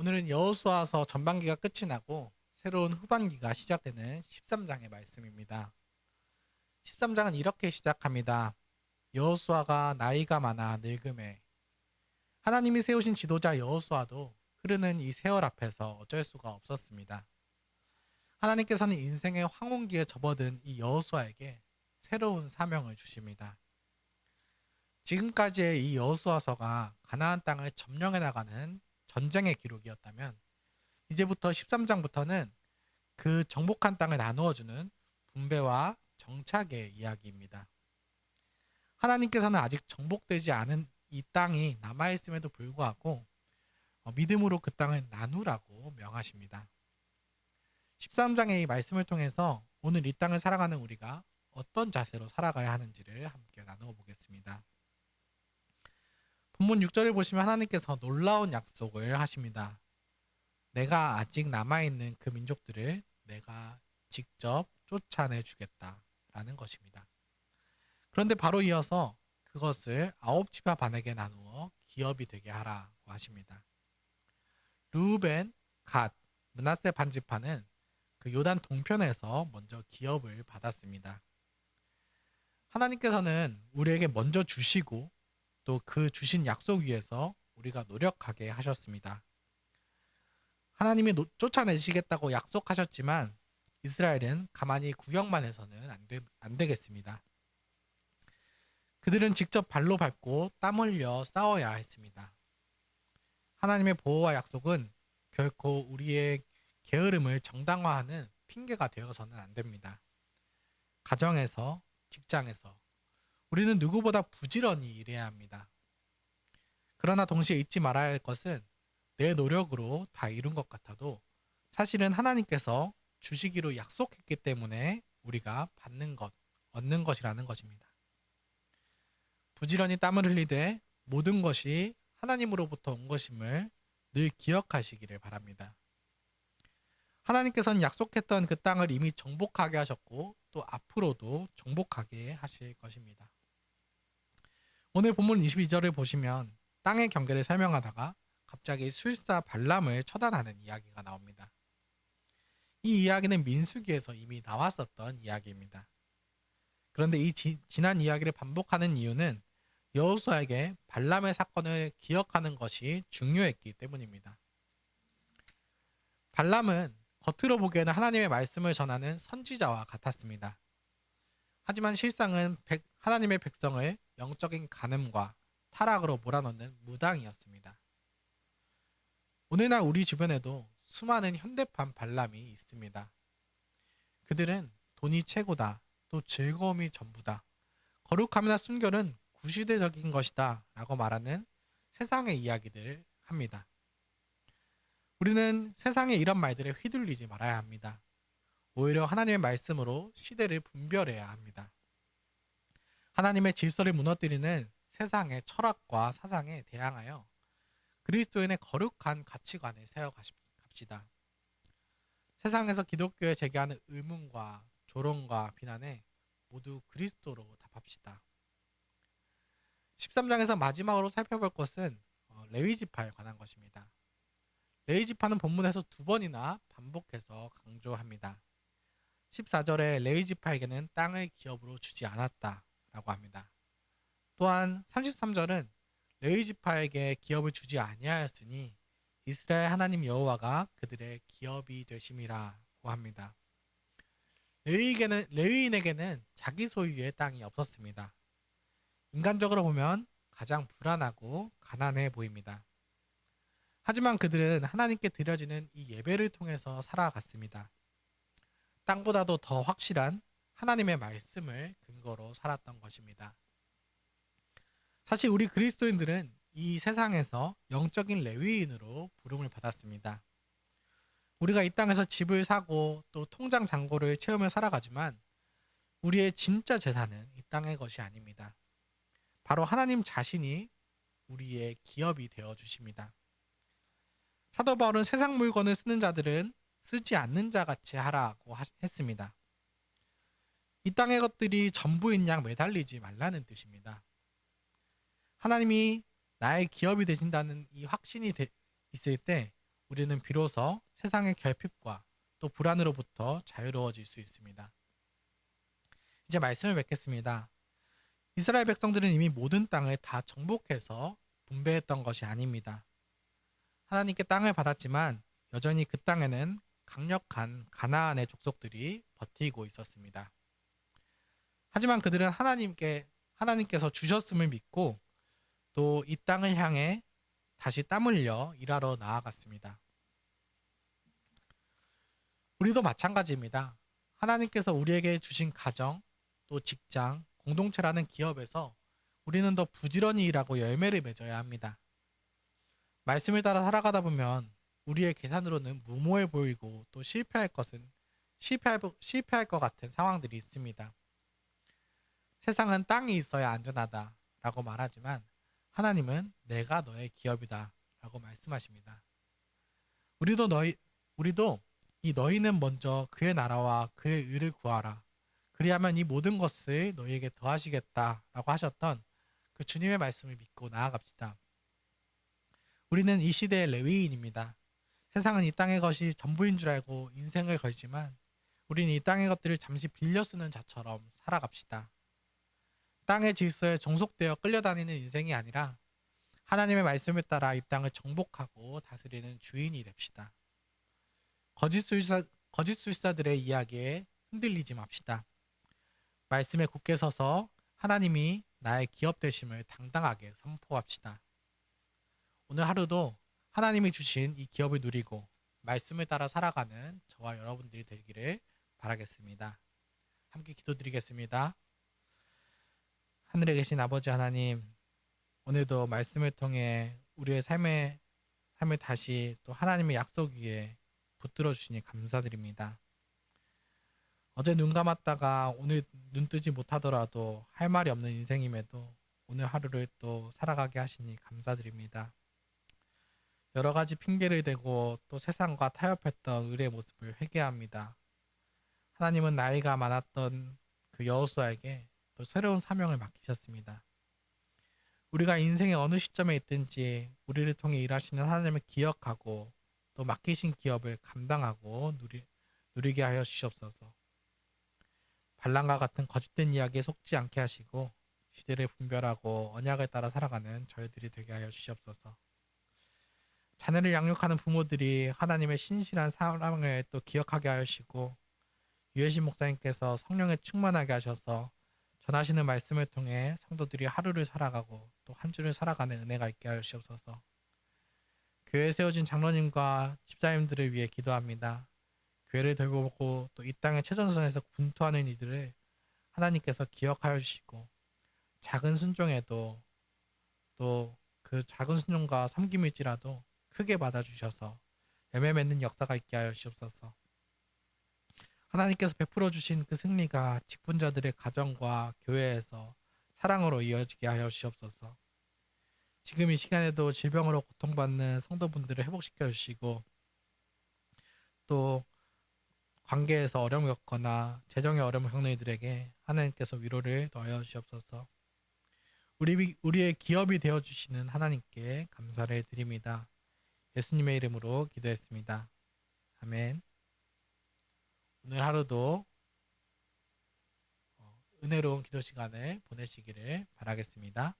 오늘은 여호수아서 전반기가 끝이 나고 새로운 후반기가 시작되는 13장의 말씀입니다. 13장은 이렇게 시작합니다. 여호수아가 나이가 많아 늙음에. 하나님이 세우신 지도자 여호수아도 흐르는 이 세월 앞에서 어쩔 수가 없었습니다. 하나님께서는 인생의 황혼기에 접어든 이 여호수아에게 새로운 사명을 주십니다. 지금까지의 이 여호수아서가 가나안 땅을 점령해 나가는 전쟁의 기록이었다면 이제부터 13장부터는 그 정복한 땅을 나누어주는 분배와 정착의 이야기입니다. 하나님께서는 아직 정복되지 않은 이 땅이 남아있음에도 불구하고 믿음으로 그 땅을 나누라고 명하십니다. 13장의 이 말씀을 통해서 오늘 이 땅을 살아가는 우리가 어떤 자세로 살아가야 하는지를 함께 나누어 보겠습니다. 본문 6절을 보시면 하나님께서 놀라운 약속을 하십니다. 내가 아직 남아있는 그 민족들을 내가 직접 쫓아내 주겠다 라는 것입니다. 그런데 바로 이어서 그것을 9지파 반에게 나누어 기업이 되게 하라고 하십니다. 르우벤, 갓, 므낫세 반지파는 그 요단 동편에서 먼저 기업을 받았습니다. 하나님께서는 우리에게 먼저 주시고 또 그 주신 약속 위에서 우리가 노력하게 하셨습니다. 하나님이 쫓아내시겠다고 약속하셨지만 이스라엘은 가만히 구경만 해서는 안 되겠습니다. 그들은 직접 발로 밟고 땀 흘려 싸워야 했습니다. 하나님의 보호와 약속은 결코 우리의 게으름을 정당화하는 핑계가 되어서는 안 됩니다. 가정에서, 직장에서 우리는 누구보다 부지런히 일해야 합니다. 그러나 동시에 잊지 말아야 할 것은 내 노력으로 다 이룬 것 같아도 사실은 하나님께서 주시기로 약속했기 때문에 우리가 받는 것, 얻는 것이라는 것입니다. 부지런히 땀을 흘리되 모든 것이 하나님으로부터 온 것임을 늘 기억하시기를 바랍니다. 하나님께서는 약속했던 그 땅을 이미 정복하게 하셨고 또 앞으로도 정복하게 하실 것입니다. 오늘 본문 22절을 보시면 땅의 경계를 설명하다가 갑자기 술사 발람을 처단하는 이야기가 나옵니다. 이 이야기는 민수기에서 이미 나왔었던 이야기입니다. 그런데 이 지난 이야기를 반복하는 이유는 여호수아에게 발람의 사건을 기억하는 것이 중요했기 때문입니다. 발람은 겉으로 보기에는 하나님의 말씀을 전하는 선지자와 같았습니다. 하지만 실상은 하나님의 백성을 영적인 간음과 타락으로 몰아넣는 무당이었습니다. 오늘날 우리 주변에도 수많은 현대판 발람이 있습니다. 그들은 돈이 최고다, 또 즐거움이 전부다, 거룩함이나 순결은 구시대적인 것이다 라고 말하는 세상의 이야기들을 합니다. 우리는 세상의 이런 말들에 휘둘리지 말아야 합니다. 오히려 하나님의 말씀으로 시대를 분별해야 합니다. 하나님의 질서를 무너뜨리는 세상의 철학과 사상에 대항하여 그리스도인의 거룩한 가치관을 세워갑시다. 세상에서 기독교에 제기하는 의문과 조롱과 비난에 모두 그리스도로 답합시다. 13장에서 마지막으로 살펴볼 것은 레위지파에 관한 것입니다. 레위지파는 본문에서 2번이나 반복해서 강조합니다. 14절에 레위지파에게는 땅을 기업으로 주지 않았다 라고 합니다. 또한 33절은 레위지파에게 기업을 주지 아니하였으니 이스라엘 하나님 여호와가 그들의 기업이 되심이라고 합니다. 레위인에게는 자기 소유의 땅이 없었습니다. 인간적으로 보면 가장 불안하고 가난해 보입니다. 하지만 그들은 하나님께 드려지는 이 예배를 통해서 살아갔습니다. 땅보다도 더 확실한 하나님의 말씀을 근거로 살았던 것입니다. 사실 우리 그리스도인들은 이 세상에서 영적인 레위인으로 부름을 받았습니다. 우리가 이 땅에서 집을 사고 또 통장 잔고를 채우며 살아가지만 우리의 진짜 재산은 이 땅의 것이 아닙니다. 바로 하나님 자신이 우리의 기업이 되어 주십니다. 사도 바울은 세상 물건을 쓰는 자들은 쓰지 않는 자 같이 하라고 했습니다. 이 땅의 것들이 전부인 양 매달리지 말라는 뜻입니다. 하나님이 나의 기업이 되신다는 이 확신이 있을 때 우리는 비로소 세상의 결핍과 또 불안으로부터 자유로워질 수 있습니다. 이제 말씀을 맺겠습니다. 이스라엘 백성들은 이미 모든 땅을 다 정복해서 분배했던 것이 아닙니다. 하나님께 땅을 받았지만 여전히 그 땅에는 강력한 가나안의 족속들이 버티고 있었습니다. 하지만 그들은 하나님께서 주셨음을 믿고 또 이 땅을 향해 다시 땀 흘려 일하러 나아갔습니다. 우리도 마찬가지입니다. 하나님께서 우리에게 주신 가정, 또 직장, 공동체라는 기업에서 우리는 더 부지런히 일하고 열매를 맺어야 합니다. 말씀을 따라 살아가다 보면 우리의 계산으로는 무모해 보이고 또 실패할 것 같은 상황들이 있습니다. 세상은 땅이 있어야 안전하다 라고 말하지만 하나님은 내가 너의 기업이다 라고 말씀하십니다. 우리도 이 너희는 먼저 그의 나라와 그의 의를 구하라. 그리하면 이 모든 것을 너희에게 더하시겠다 라고 하셨던 그 주님의 말씀을 믿고 나아갑시다. 우리는 이 시대의 레위인입니다. 세상은 이 땅의 것이 전부인 줄 알고 인생을 걸지만 우리는 이 땅의 것들을 잠시 빌려 쓰는 자처럼 살아갑시다. 땅의 질서에 종속되어 끌려다니는 인생이 아니라 하나님의 말씀을 따라 이 땅을 정복하고 다스리는 주인이 됩시다. 거짓 술사들의 이야기에 흔들리지 맙시다. 말씀에 굳게 서서 하나님이 나의 기업 되심을 당당하게 선포합시다. 오늘 하루도 하나님이 주신 이 기업을 누리고 말씀을 따라 살아가는 저와 여러분들이 되기를 바라겠습니다. 함께 기도드리겠습니다. 하늘에 계신 아버지 하나님, 오늘도 말씀을 통해 우리의 삶을 다시 또 하나님의 약속 위에 붙들어 주시니 감사드립니다. 어제 눈 감았다가 오늘 눈 뜨지 못하더라도 할 말이 없는 인생임에도 오늘 하루를 또 살아가게 하시니 감사드립니다. 여러 가지 핑계를 대고 또 세상과 타협했던 의의 모습을 회개합니다. 하나님은 나이가 많았던 그 여호수아에게 또 새로운 사명을 맡기셨습니다. 우리가 인생의 어느 시점에 있든지 우리를 통해 일하시는 하나님을 기억하고 또 맡기신 기업을 감당하고 누리게 하여 주시옵소서. 반란과 같은 거짓된 이야기에 속지 않게 하시고 시대를 분별하고 언약을 따라 살아가는 저희들이 되게 하여 주시옵소서. 자녀를 양육하는 부모들이 하나님의 신실한 사랑을 또 기억하게 하시고 유해신 목사님께서 성령에 충만하게 하셔서 전하시는 말씀을 통해 성도들이 하루를 살아가고 또 한 주를 살아가는 은혜가 있게 하여 주시옵소서. 교회에 세워진 장로님과 집사님들을 위해 기도합니다. 교회를 돌보고 또 이 땅의 최전선에서 분투하는 이들을 하나님께서 기억하여 주시고 작은 순종에도 또 그 작은 순종과 섬김일지라도 크게 받아주셔서 열매 맺는 역사가 있게 하여 주시옵소서. 하나님께서 베풀어 주신 그 승리가 직분자들의 가정과 교회에서 사랑으로 이어지게 하여 주시옵소서. 지금 이 시간에도 질병으로 고통받는 성도분들을 회복시켜 주시고 또 관계에서 어려움을 겪거나 재정의 어려움을 겪는 이들에게 하나님께서 위로를 더하여 주시옵소서. 우리의 기업이 되어주시는 하나님께 감사를 드립니다. 예수님의 이름으로 기도했습니다. 아멘. 오늘 하루도 은혜로운 기도 시간을 보내시기를 바라겠습니다.